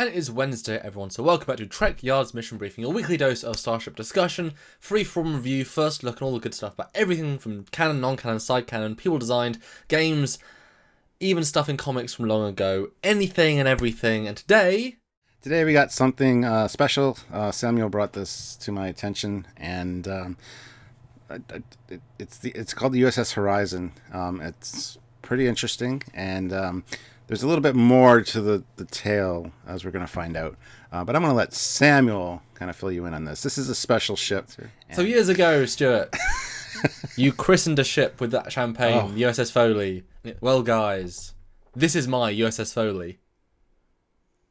And it is Wednesday, everyone, so welcome back to Trekyards Mission Briefing, your weekly dose of Starship discussion, free-form review, first look, and all the good stuff about everything from canon, non-canon, side-canon, people-designed, games, even stuff in comics from long ago, anything and everything. And today we got something special. Samuel brought this to my attention, and it's called the USS Horizon. It's pretty interesting, and there's a little bit more to the tale, as we're going to find out. But I'm going to let Samuel kind of fill you in on this. This is a special ship. So years ago, Stuart, you christened a ship with that champagne, the USS Foley. Well, guys, this is my USS Foley.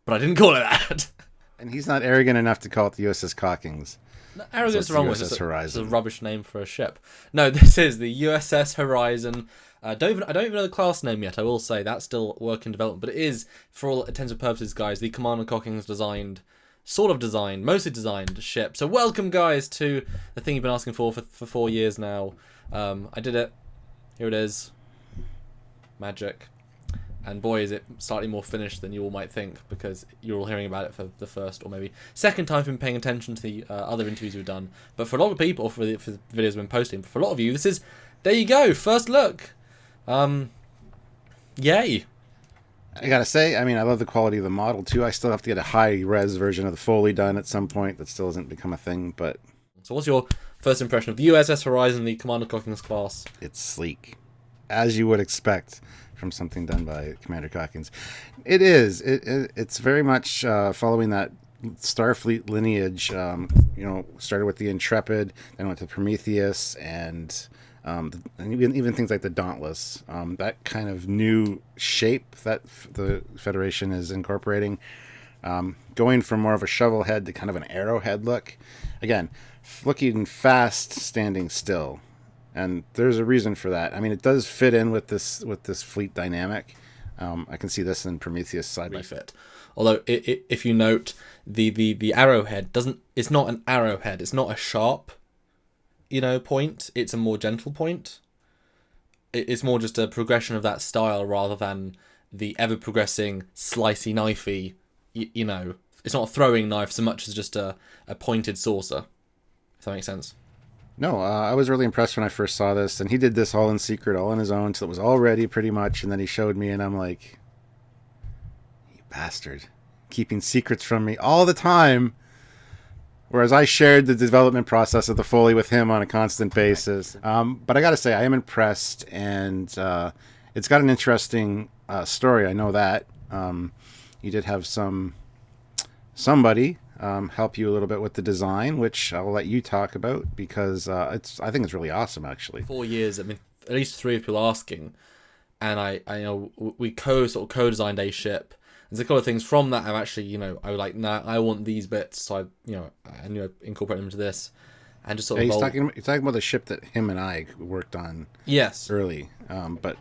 But I didn't call it that. And he's not arrogant enough to call it the USS Cockings. No, arrogance So wrong it's with the USS Horizon. It's a rubbish name for a ship. No, this is the USS Horizon. I don't even know the class name yet. I will say that's still work in development, but it is, for all intents and purposes, guys, the Commander Cockings mostly designed ship. So welcome, guys, to the thing you've been asking for 4 years now. I did it. Here it is. Magic. And boy, is it slightly more finished than you all might think, because you're all hearing about it for the first or maybe second time from paying attention to the other interviews we've done. But for a lot of people, for the videos we've been posting, but for a lot of you, this is, there you go, first look. Yay. I gotta say, I mean, I love the quality of the model too. I still have to get a high-res version of the Foley done at some point. That still hasn't become a thing, but... So what's your first impression of the USS Horizon, the Commander Cockings class? It's sleek, as you would expect from something done by Commander Cockings. It is. It's very much following that Starfleet lineage. Started with the Intrepid, then went to Prometheus, and even things like the Dauntless. That kind of new shape that the Federation is incorporating. Going from more of a shovel head to kind of an arrowhead look. Again, looking fast, standing still. And there's a reason for that. I mean, it does fit in with this fleet dynamic. I can see this in Prometheus side by side. Although, if you note, the arrowhead it's not an arrowhead. It's not a sharp, point. It's a more gentle point. It's more just a progression of that style rather than the ever-progressing, slicey, knifey, It's not a throwing knife so much as just a pointed saucer, if that makes sense. No, I was really impressed when I first saw this, and he did this all in secret, all on his own, so it was all ready pretty much, and then he showed me, and I'm like, you bastard, keeping secrets from me all the time, whereas I shared the development process of the Foley with him on a constant basis. But I gotta say, I am impressed, and it's got an interesting story, I know that. You did have somebody help you a little bit with the design, which I'll let you talk about, because I think it's really awesome, actually. 4 years, I mean, at least 3 people asking, and I we co-designed a ship. There's a couple of things from that I've actually, I was like, nah, I want these bits, so I incorporate them into this, and just sort of... You're talking about the ship that him and I worked on. Yes. Early, but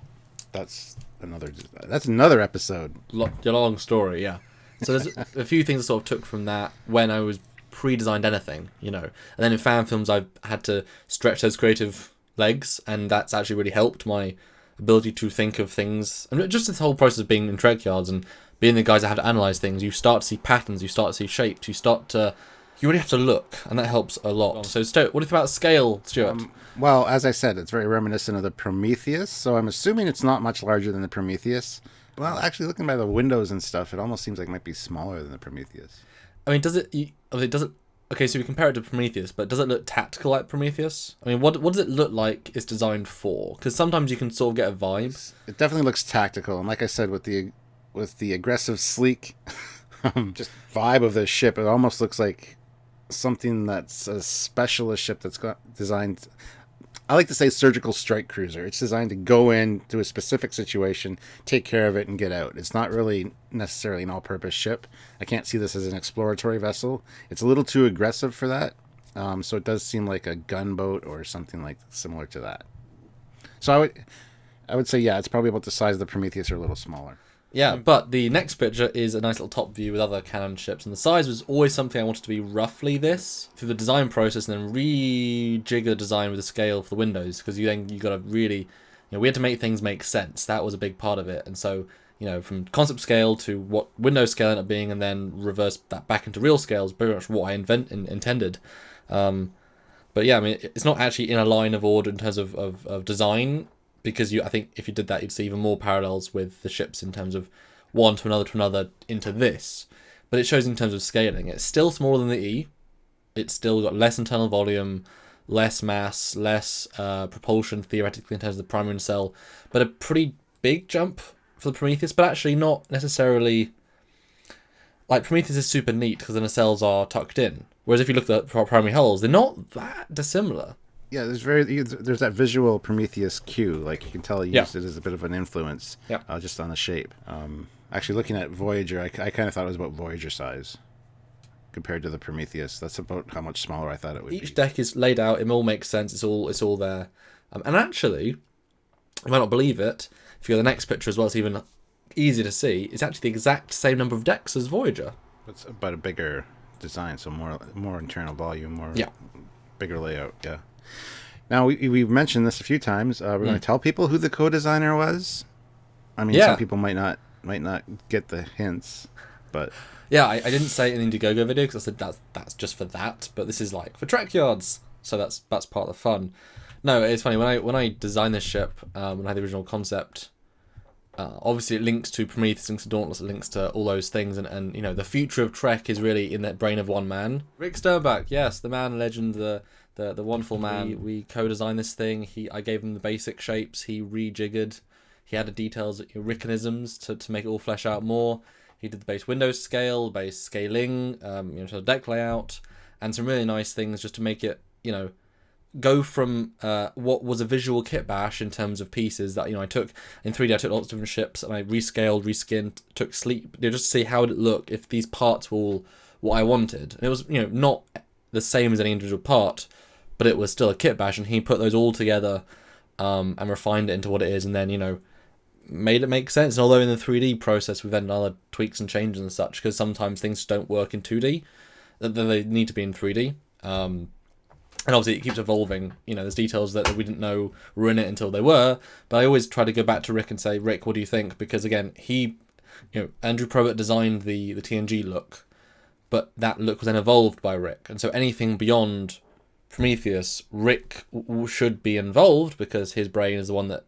that's another episode. Long story, yeah. So there's a few things I sort of took from that when I was pre-designed anything, And then in fan films, I've had to stretch those creative legs, and that's actually really helped my ability to think of things. And just this whole process of being in Trekyards and being the guys that have to analyze things, you start to see patterns, you start to see shapes, you really have to look, and that helps a lot. So, what do you think about scale, Stuart? Well, as I said, it's very reminiscent of the Prometheus, so I'm assuming it's not much larger than the Prometheus. Well, actually, looking by the windows and stuff, it almost seems like it might be smaller than the Prometheus. I mean, okay, so we compare it to Prometheus, but does it look tactical like Prometheus? I mean, what does it look like it's designed for? Because sometimes you can sort of get a vibe. It definitely looks tactical, and like I said, with the aggressive, sleek just vibe of the ship, it almost looks like something that's a specialist ship that's got designed... I like to say surgical strike cruiser. It's designed to go into a specific situation, take care of it, and get out. It's not really necessarily an all-purpose ship. I can't see this as an exploratory vessel. It's a little too aggressive for that. So it does seem like a gunboat or something like similar to that. So I would say, yeah, it's probably about the size of the Prometheus or a little smaller. Yeah, but the next picture is a nice little top view with other Canon ships, and the size was always something I wanted to be roughly this through the design process, and then rejig the design with the scale for the windows, because you got to really, we had to make things make sense. That was a big part of it, and so from concept scale to what Windows scale ended up being, and then reverse that back into real scale is very much what I intended. But yeah, I mean, it's not actually in a line of order in terms of design, because I think if you did that, you'd see even more parallels with the ships in terms of one to another into this. But it shows in terms of scaling. It's still smaller than the E. It's still got less internal volume, less mass, less propulsion theoretically in terms of the primary nacelle, but a pretty big jump for the Prometheus, but actually not necessarily. Like, Prometheus is super neat because the nacelles are tucked in, whereas if you look at the primary hulls, they're not that dissimilar. Yeah, there's that visual Prometheus cue, like you can tell he used it as a bit of an influence, just on the shape. Actually, looking at Voyager, I kind of thought it was about Voyager size compared to the Prometheus. That's about how much smaller I thought it would be. Each deck is laid out; it all makes sense. It's all there. And actually, you might not believe it. If you go to the next picture as well, it's even easier to see. It's actually the exact same number of decks as Voyager. It's about a bigger design, so more internal volume, bigger layout. Yeah. Now we've mentioned this a few times. We're going to tell people who the co-designer was. I mean, some people might not get the hints, but yeah, I didn't say it in the Indiegogo video because I said that's just for that. But this is like for Trekyards, so that's part of the fun. No, it's funny when I designed this ship, when I had the original concept. Obviously, it links to Prometheus, links to Dauntless, it links to all those things, and the future of Trek is really in that brain of one man. Rick Sternbach, yes, the man, legend, the wonderful man. We co-designed this thing. I gave him the basic shapes. He rejiggered. He added details, Rickanisms to make it all flesh out more. He did the base Windows scale, base scaling, to the deck layout, and some really nice things just to make it, go from what was a visual kit bash in terms of pieces that I took in 3D. I took lots of different ships and I rescaled, reskinned, took sleep, just to see how would it look if these parts were all what I wanted. And it was not the same as any individual part, but it was still a kit bash, and he put those all together and refined it into what it is, and then made it make sense. And although in the 3D process we've had other tweaks and changes and such, because sometimes things don't work in 2D, that they need to be in 3D. And obviously it keeps evolving. There's details that we didn't know were in it until they were. But I always try to go back to Rick and say, Rick, what do you think? Because again, Andrew Probert designed the TNG look, but that look was then evolved by Rick. And so anything beyond Prometheus, Rick should be involved because his brain is the one that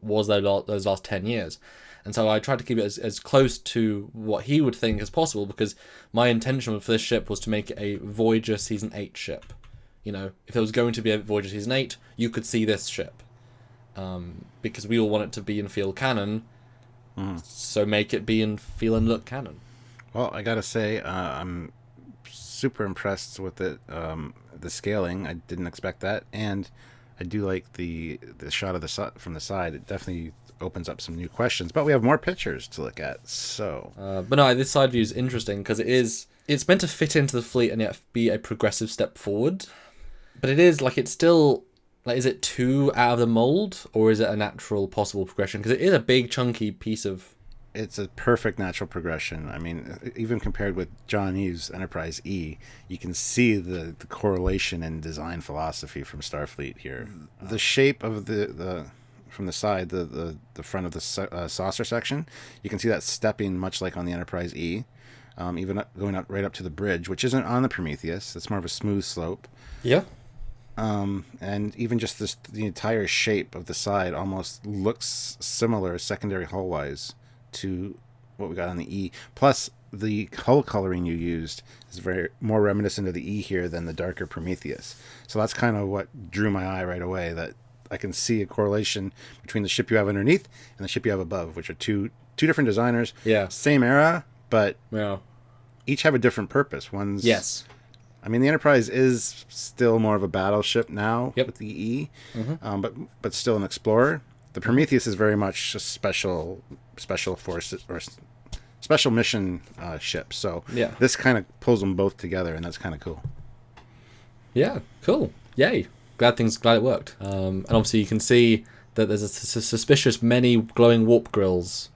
was those last 10 years. And so I tried to keep it as close to what he would think as possible, because my intention for this ship was to make it a Voyager Season 8 ship. If it was going to be a Voyager Season 8, you could see this ship. Because we all want it to be and feel canon, so make it be and feel and look canon. Well, I gotta say, I'm super impressed with it. The scaling, I didn't expect that, and I do like the shot of from the side. It definitely opens up some new questions, but we have more pictures to look at. So, but no, this side view is interesting because it's meant to fit into the fleet and yet be a progressive step forward. But it is it's still is it too out of the mold, or is it a natural possible progression? Because it is a big chunky piece of. It's a perfect natural progression. I mean, even compared with John Eve's Enterprise E, you can see the correlation in design philosophy from Starfleet here. The shape of the from the side, the front of the saucer section, you can see that stepping much like on the Enterprise E, even going up right up to the bridge, which isn't on the Prometheus. It's more of a smooth slope. Yeah. And even just the entire shape of the side almost looks similar secondary hull-wise to what we got on the E. Plus, the hull coloring you used is very more reminiscent of the E here than the darker Prometheus. So that's kind of what drew my eye right away, that I can see a correlation between the ship you have underneath and the ship you have above, which are two different designers. Yeah. Same era, but yeah, each have a different purpose. One's... Yes. I mean, the Enterprise is still more of a battleship now with the E, but still an explorer. The Prometheus is very much a special forces or special mission ship. So this kind of pulls them both together, and that's kind of cool. Yeah, cool. Yay. Glad it worked. And obviously you can see that there's a suspicious many glowing warp grills.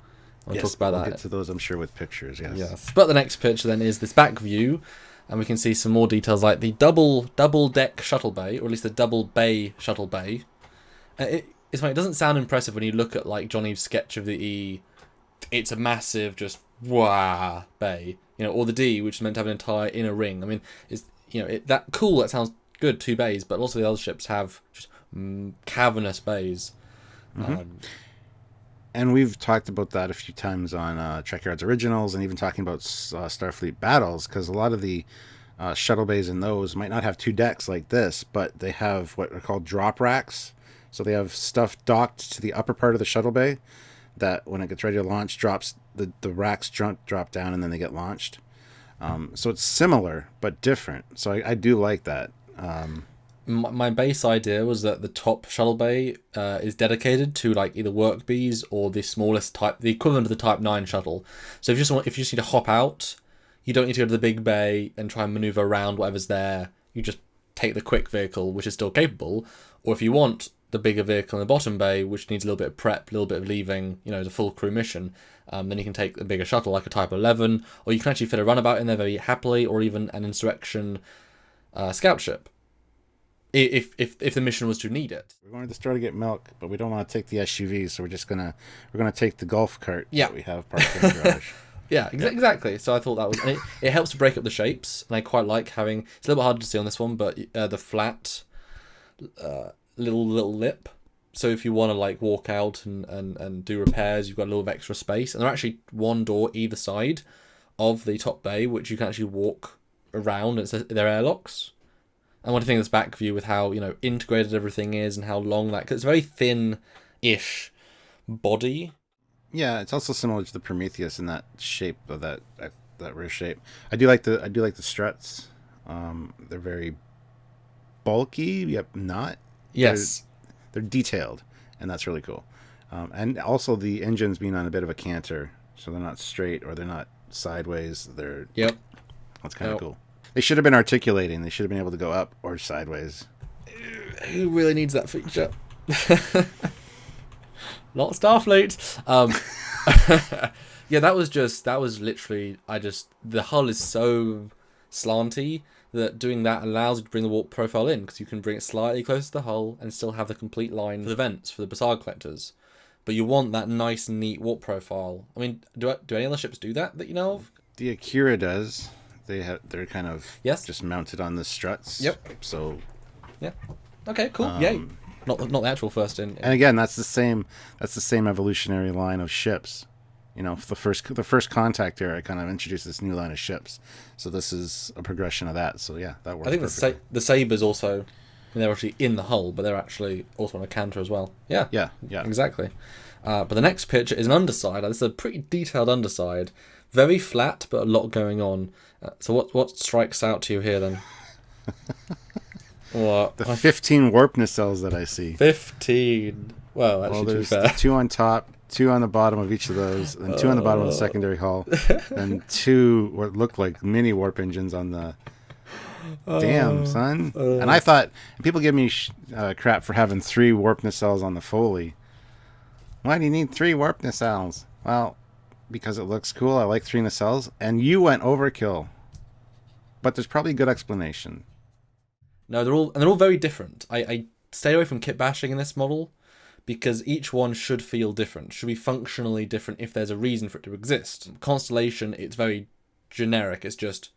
I'll talk about that. We'll get to those, I'm sure, with pictures, yes. But the next picture then is this back view, and we can see some more details like the double deck shuttle bay, or at least the double bay shuttle bay. It's funny, it doesn't sound impressive when you look at John Eve's sketch of the E it's a massive just wow bay. Or the D, which is meant to have an entire inner ring. I mean, it's that sounds good, 2 bays, but also the other ships have just cavernous bays. And we've talked about that a few times on Trekyards Originals, and even talking about Starfleet Battles, because a lot of the shuttle bays in those might not have 2 decks like this, but they have what are called drop racks. So they have stuff docked to the upper part of the shuttle bay that when it gets ready to launch, drops the racks drop down, and then they get launched. So it's similar but different. So I do like that. My base idea was that the top shuttle bay is dedicated to like either work bees or the smallest type, the equivalent of the Type 9 shuttle. So if you just need to hop out, you don't need to go to the big bay and try and maneuver around whatever's there. You just take the quick vehicle, which is still capable. Or if you want the bigger vehicle in the bottom bay, which needs a little bit of prep, a little bit of leaving, the full crew mission, then you can take the bigger shuttle like a Type 11, or you can actually fit a runabout in there very happily, or even an insurrection scout ship. If the mission was to need it. We're going to the store to get milk, but we don't want to take the SUV, so we're gonna take the golf cart that we have parked in the garage. Yeah, exactly. So I thought that was, and it helps to break up the shapes, and I quite like having. It's a little bit harder to see on this one, but the flat little lip. So if you want to like walk out and do repairs, you've got a little bit of extra space, and there are actually 1 door either side of the top bay, which you can actually walk around. They're airlocks. And what do you think of this back view with how integrated everything is and how long that? Because it's a very thin-ish body. Yeah, it's also similar to the Prometheus in that shape of that rear shape. I do like the struts. They're very bulky, yet not. Yes, they're detailed, and that's really cool. And also the engines being on a bit of a canter, so they're not straight or they're not sideways. That's kind of cool. They should have been articulating. They should have been able to go up or sideways. Who really needs that feature? Not Starfleet. Yeah, that was literally, the hull is so slanty that doing that allows you to bring the warp profile in, because you can bring it slightly closer to the hull and still have the complete line for the vents, for the Bassard collectors. But you want that nice, neat warp profile. I mean, do any other ships do that you know of? The Akira does. They're kind of just mounted on the struts. Yep. So. Yeah. Okay. Cool. Yay. Not the actual first in. And again, that's the same evolutionary line of ships. The first contact era kind of introduced this new line of ships. So this is a progression of that. So yeah, that works. I think the Sabres also, they're actually in the hull, but they're actually also on a canter as well. Yeah. Yeah. Exactly. But the next picture is an underside. This is a pretty detailed underside. Very flat, but a lot going on. So what strikes out to you here then? What? The 15 warp nacelles that I see. 15. Well, actually, there's to be fair. 2 on top, 2 on the bottom of each of those, and 2 on the bottom of the secondary hull, and 2 what look like mini warp engines on the. Damn, son. And I thought, people give me crap for having 3 warp nacelles on the Foley. Why do you need 3 warp nacelles? Well, because it looks cool. I like 3 nacelles, and you went overkill. But there's probably a good explanation. No, they're all very different. I stay away from kit bashing in this model, because each one should feel different, should be functionally different if there's a reason for it to exist. Constellation, it's very generic. It's just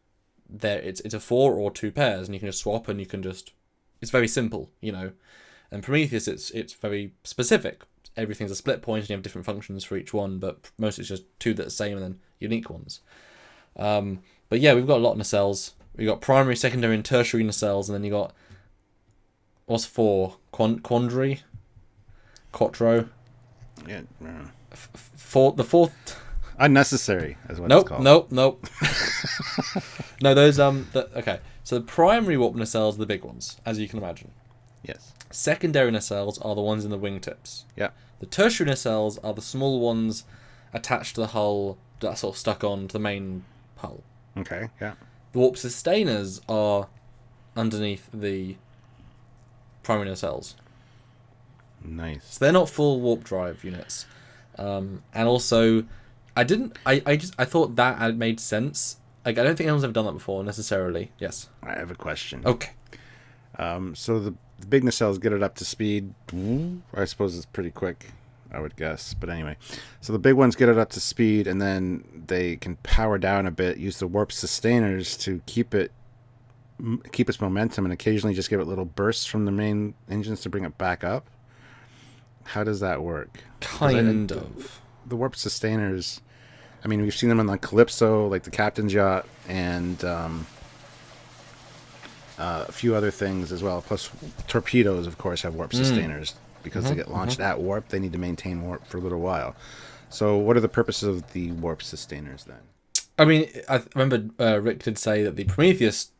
there. It's a 4 or 2 pairs, and you can just swap, and you can just. It's very simple, And Prometheus, it's very specific. Everything's a split point, and you have different functions for each one, but mostly it's just 2 that are the same and then unique ones. But yeah, we've got a lot of nacelles. We've got primary, secondary, and tertiary nacelles, and then you got what's 4? Quandary? Quattro? Yeah. The fourth. Unnecessary is what it's called. Nope. No, those okay. So the primary warp nacelles are the big ones, as you can imagine. Yes. Secondary nacelles are the ones in the wingtips. Yeah. The tertiary nacelles are the small ones attached to the hull that are sort of stuck on to the main hull. Okay. Yeah. The warp sustainers are underneath the primary nacelles. Nice. So they're not full warp drive units. And also, I thought that had made sense. Like, I don't think anyone's ever done that before necessarily. Yes. I have a question. Okay. So the big nacelles get it up to speed. I suppose it's pretty quick. I would guess. But anyway, so the big ones get it up to speed, and then they can power down a bit, use the warp sustainers to keep its momentum, and occasionally just give it little bursts from the main engines to bring it back up. How does that work? Kind of. The warp sustainers, I mean, we've seen them on the Calypso, like the Captain's Yacht, and a few other things as well. Plus, torpedoes, of course, have warp sustainers. Because they get launched at warp, they need to maintain warp for a little while. So what are the purposes of the warp sustainers then? I mean, I remember Rick did say that the Prometheus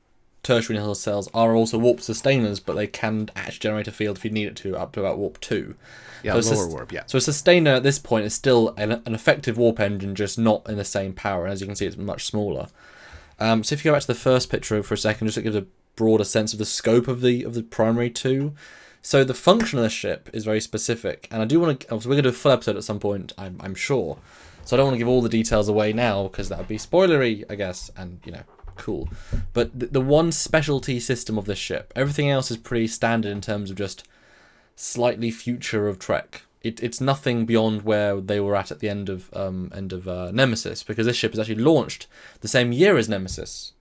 tertiary nihil cells are also warp sustainers, but they can actually generate a field if you need it to, up to about warp 2. Yeah, so lower warp, yeah. So a sustainer at this point is still an effective warp engine, just not in the same power. And as you can see, it's much smaller. So if you go back to the first picture for a second, just to give a broader sense of the scope of the primary two. So the function of the ship is very specific, and I do want to. We're going to do a full episode at some point, I'm sure. So I don't want to give all the details away now because that would be spoilery, I guess, and cool. But the one specialty system of this ship, everything else is pretty standard in terms of just slightly future of Trek. It's nothing beyond where they were at the end of Nemesis, because this ship is actually launched the same year as Nemesis.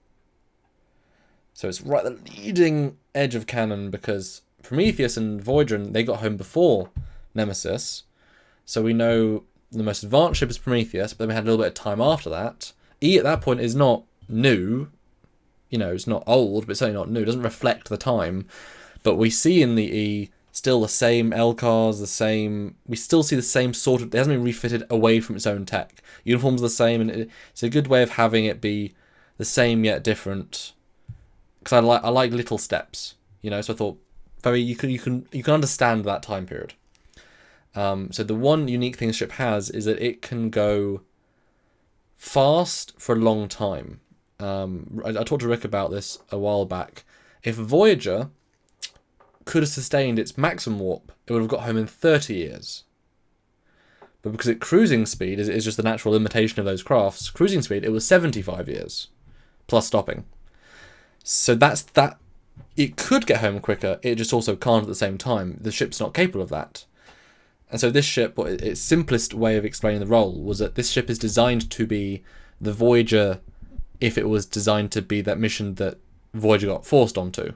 So it's right at the leading edge of canon because Prometheus and Voyager, they got home before Nemesis, so we know the most advanced ship is Prometheus, but then we had a little bit of time after that. E at that point is not new, it's not old, but it's certainly not new, it doesn't reflect the time, but we see in the E still the same LCARs, we still see the same sort of, it hasn't been refitted away from its own tech. Uniforms are the same, and it's a good way of having it be the same yet different, because I like little steps, so I thought, you can understand that time period. So the one unique thing the ship has is that it can go fast for a long time. I talked to Rick about this a while back. If Voyager could have sustained its maximum warp, it would have got home in 30 years. But because its cruising speed is just the natural limitation of those crafts, cruising speed, it was 75 years, plus stopping. So that's that. It could get home quicker, it just also can't at the same time. The ship's not capable of that. And so this ship, its simplest way of explaining the role was that this ship is designed to be the Voyager if it was designed to be that mission that Voyager got forced onto.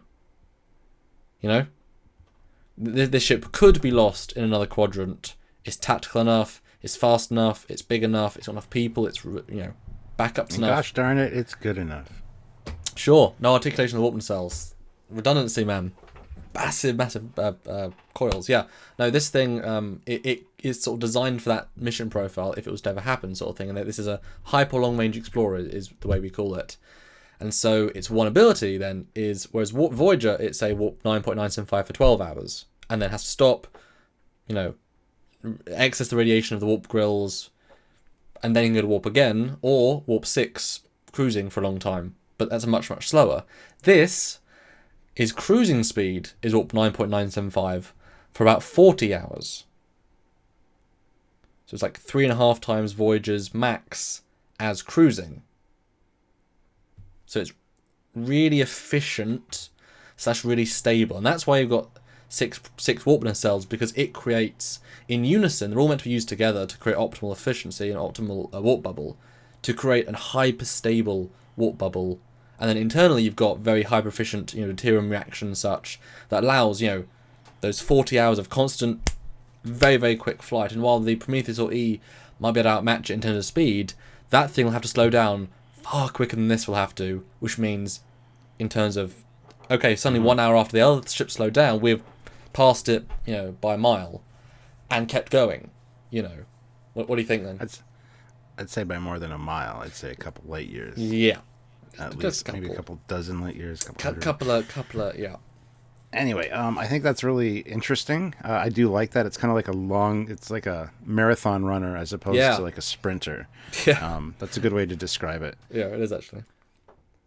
This ship could be lost in another quadrant. It's tactical enough, it's fast enough, it's big enough, it's got enough people, it's, backups enough. Gosh darn it, it's good enough. Sure, no articulation of the warp nacelles. Redundancy, man. Massive coils. Yeah. No, this thing, it is sort of designed for that mission profile if it was to ever happen, sort of thing. And this is a hyper long range explorer, is the way we call it. And so its one ability then is, whereas Warp Voyager, it's a warp 9.975 for 12 hours, and then has to stop, access the radiation of the warp grills, and then go to warp again, or warp 6 cruising for a long time. But that's much, much slower. This is cruising speed is warp 9.975 for about 40 hours. So it's like 3.5 times Voyager's max as cruising. So it's really efficient / really stable. And that's why you've got six warp nacelles, because it creates, in unison, they're all meant to be used together to create optimal efficiency and optimal warp bubble, to create a hyper-stable warp bubble. And then internally you've got very hyper-efficient, deuterium reaction and such, that allows, those 40 hours of constant, very, very quick flight. And while the Prometheus or E might be able to outmatch it in terms of speed, that thing will have to slow down far quicker than this will have to, which means, in terms of, okay, suddenly 1 hour after the other ship slowed down, we've passed it, by a mile, and kept going, What do you think then? I'd say by more than a mile. I'd say a couple light years. Yeah. At least maybe a couple dozen light years. Couple of, yeah. Anyway, I think that's really interesting. I do like that. It's kind of like it's like a marathon runner as opposed to like a sprinter. Yeah. That's a good way to describe it. Yeah, it is actually.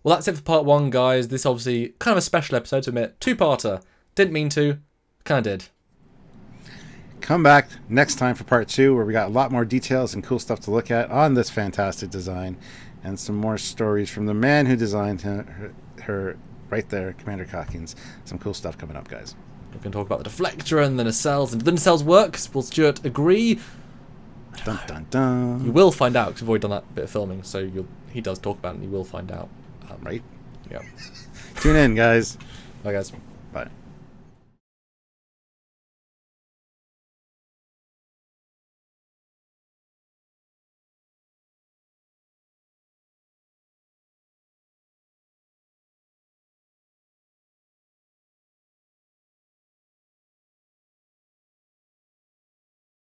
Well, that's it for part 1, guys. This obviously kind of a special episode to admit. 2-parter. Didn't mean to. Kind of did. Come back next time for part 2, where we got a lot more details and cool stuff to look at on this fantastic design, and some more stories from the man who designed her right there, Commander Cockings. Some cool stuff coming up, guys. We can talk about the deflector and the nacelles. And do the nacelles work? Will Stuart agree? Dun, dun, dun. You will find out, because we've already done that bit of filming, so he does talk about it, and you will find out. Right? Yeah. Tune in, guys. Bye, guys. Bye.